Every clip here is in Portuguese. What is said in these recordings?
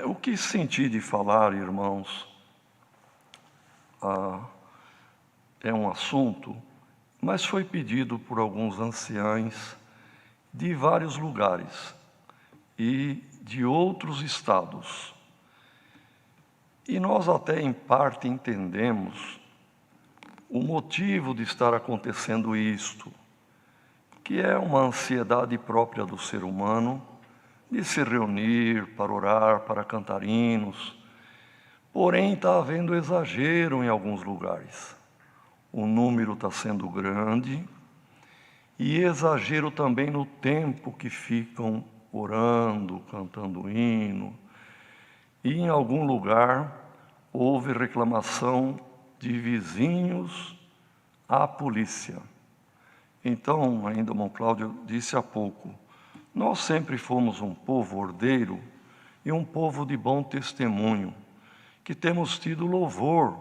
O que senti de falar, irmãos, é um assunto, mas foi pedido por alguns anciães de vários lugares e de outros estados. E nós até em parte entendemos o motivo de estar acontecendo isto, que é uma ansiedade própria do ser humano, de se reunir para orar, para cantar hinos. Porém, está havendo exagero em alguns lugares. O número está sendo grande e exagero também no tempo que ficam orando, cantando hino. E em algum lugar houve reclamação de vizinhos à polícia. Então, ainda o irmão Cláudio disse há pouco, nós sempre fomos um povo ordeiro e um povo de bom testemunho, que temos tido louvor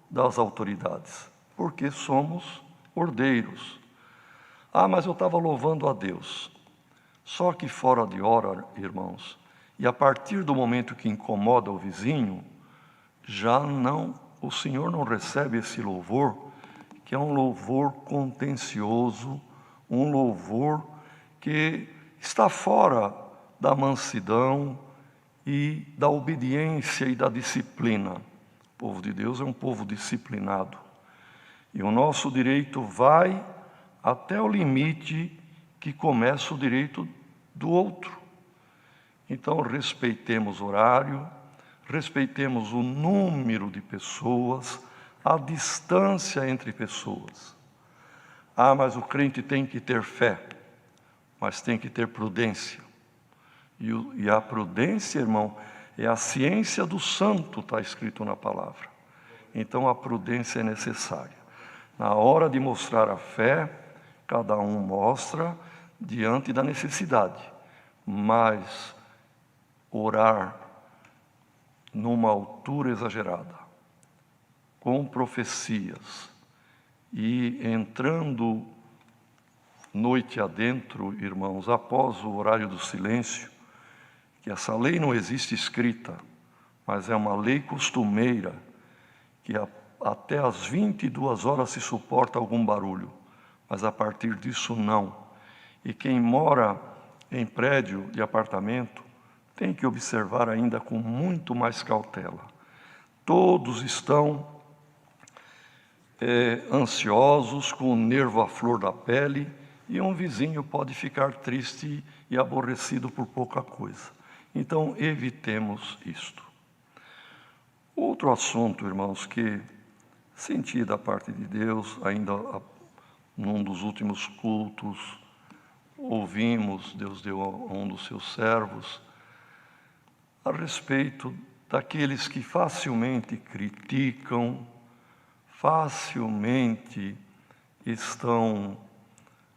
das autoridades, porque somos ordeiros. Mas eu estava louvando a Deus. Só que fora de hora, irmãos, e a partir do momento que incomoda o vizinho, o Senhor não recebe esse louvor, que é um louvor contencioso, um louvor que está fora da mansidão e da obediência e da disciplina. O povo de Deus é um povo disciplinado. E o nosso direito vai até o limite que começa o direito do outro. Então, respeitemos o horário, respeitemos o número de pessoas, a distância entre pessoas. Mas o crente tem que ter fé, mas tem que ter prudência. E a prudência, irmão, é a ciência do santo, está escrito na palavra. Então a prudência é necessária. Na hora de mostrar a fé, cada um mostra diante da necessidade. Mas orar numa altura exagerada, com profecias, e entrando noite adentro, irmãos, após o horário do silêncio, que essa lei não existe escrita, mas é uma lei costumeira, que até às 22 horas se suporta algum barulho, mas a partir disso não. E quem mora em prédio de apartamento tem que observar ainda com muito mais cautela. Todos estão ansiosos, com o nervo à flor da pele, e um vizinho pode ficar triste e aborrecido por pouca coisa. Então, evitemos isto. Outro assunto, irmãos, que senti da parte de Deus, ainda num dos últimos cultos, ouvimos, Deus deu a um dos seus servos, a respeito daqueles que facilmente criticam, facilmente estão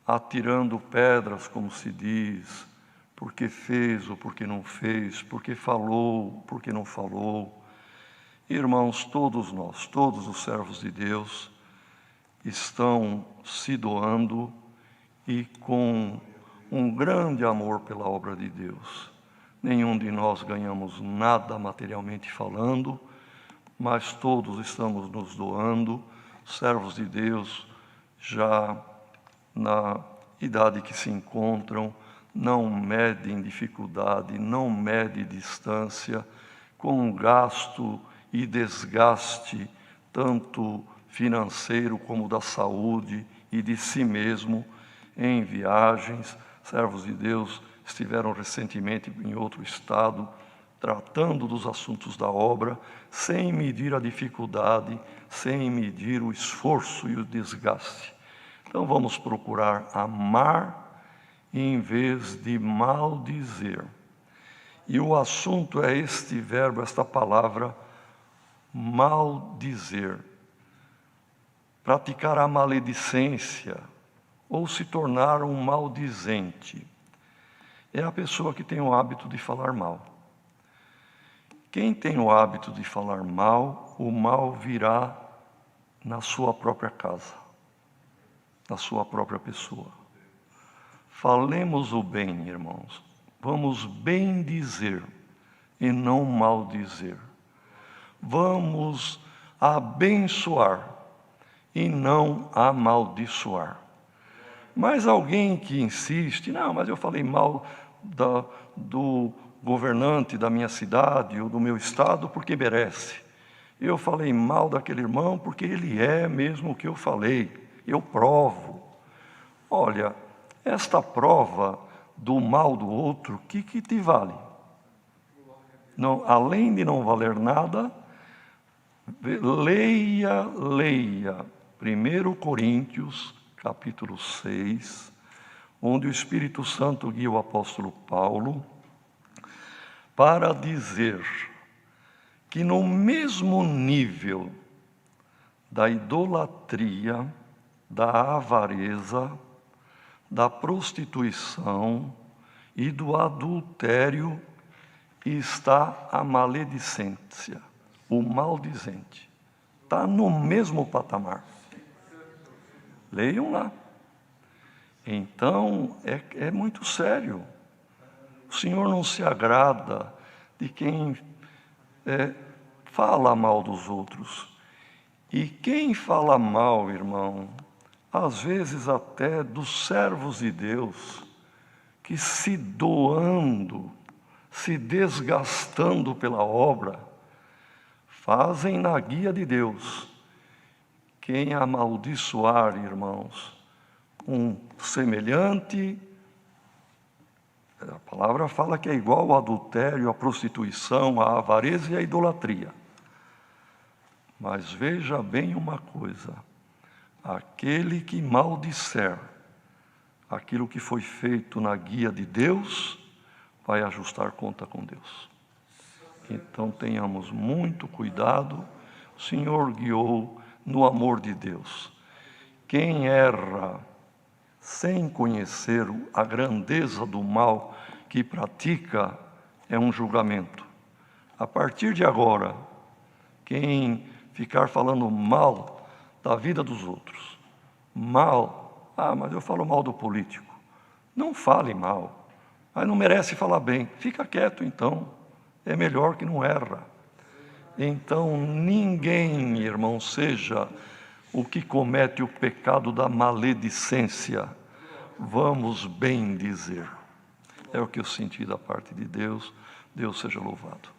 atirando pedras, como se diz, porque fez ou porque não fez, porque falou, porque não falou. Irmãos, todos nós, todos os servos de Deus, estão se doando e com um grande amor pela obra de Deus. Nenhum de nós ganhamos nada materialmente falando, mas todos estamos nos doando, servos de Deus, já na idade que se encontram, não medem dificuldade, não medem distância, com gasto e desgaste, tanto financeiro como da saúde e de si mesmo, em viagens. Servos de Deus estiveram recentemente em outro estado, tratando dos assuntos da obra, sem medir a dificuldade, sem medir o esforço e o desgaste. Então vamos procurar amar em vez de maldizer. E o assunto é este verbo, esta palavra, maldizer. Praticar a maledicência ou se tornar um maldizente. É a pessoa que tem o hábito de falar mal. Quem tem o hábito de falar mal, o mal virá na sua própria casa, na sua própria pessoa. Falemos o bem, irmãos. Vamos bem dizer, e não maldizer. Vamos abençoar e não amaldiçoar. Mas alguém que insiste, não, mas eu falei mal do governante da minha cidade ou do meu estado porque merece. Eu falei mal daquele irmão porque ele é mesmo o que eu falei. Eu provo. Olha, esta prova do mal do outro, o que te vale? Não, além de não valer nada, leia 1 Coríntios, capítulo 6, onde o Espírito Santo guia o apóstolo Paulo para dizer que no mesmo nível da idolatria, da avareza, da prostituição e do adultério está a maledicência, o maldizente. Está no mesmo patamar. Leiam lá. Então, é muito sério. O Senhor não se agrada de quem fala mal dos outros. E quem fala mal, irmão, às vezes até dos servos de Deus, que se doando, se desgastando pela obra, fazem na guia de Deus. Quem amaldiçoar, irmãos, um semelhante, a palavra fala que é igual ao adultério, à prostituição, à avareza e à idolatria. Mas veja bem uma coisa, aquele que maldisser aquilo que foi feito na guia de Deus, vai ajustar conta com Deus. Então tenhamos muito cuidado, o Senhor guiou no amor de Deus. Quem erra sem conhecer a grandeza do mal que pratica, é um julgamento. A partir de agora, quem ficar falando mal da vida dos outros, mal, mas eu falo mal do político. Não fale mal, mas não merece falar bem. Fica quieto então, é melhor que não erra. Então ninguém, irmão, seja o que comete o pecado da maledicência. Vamos bem dizer. É o que eu senti da parte de Deus. Deus seja louvado.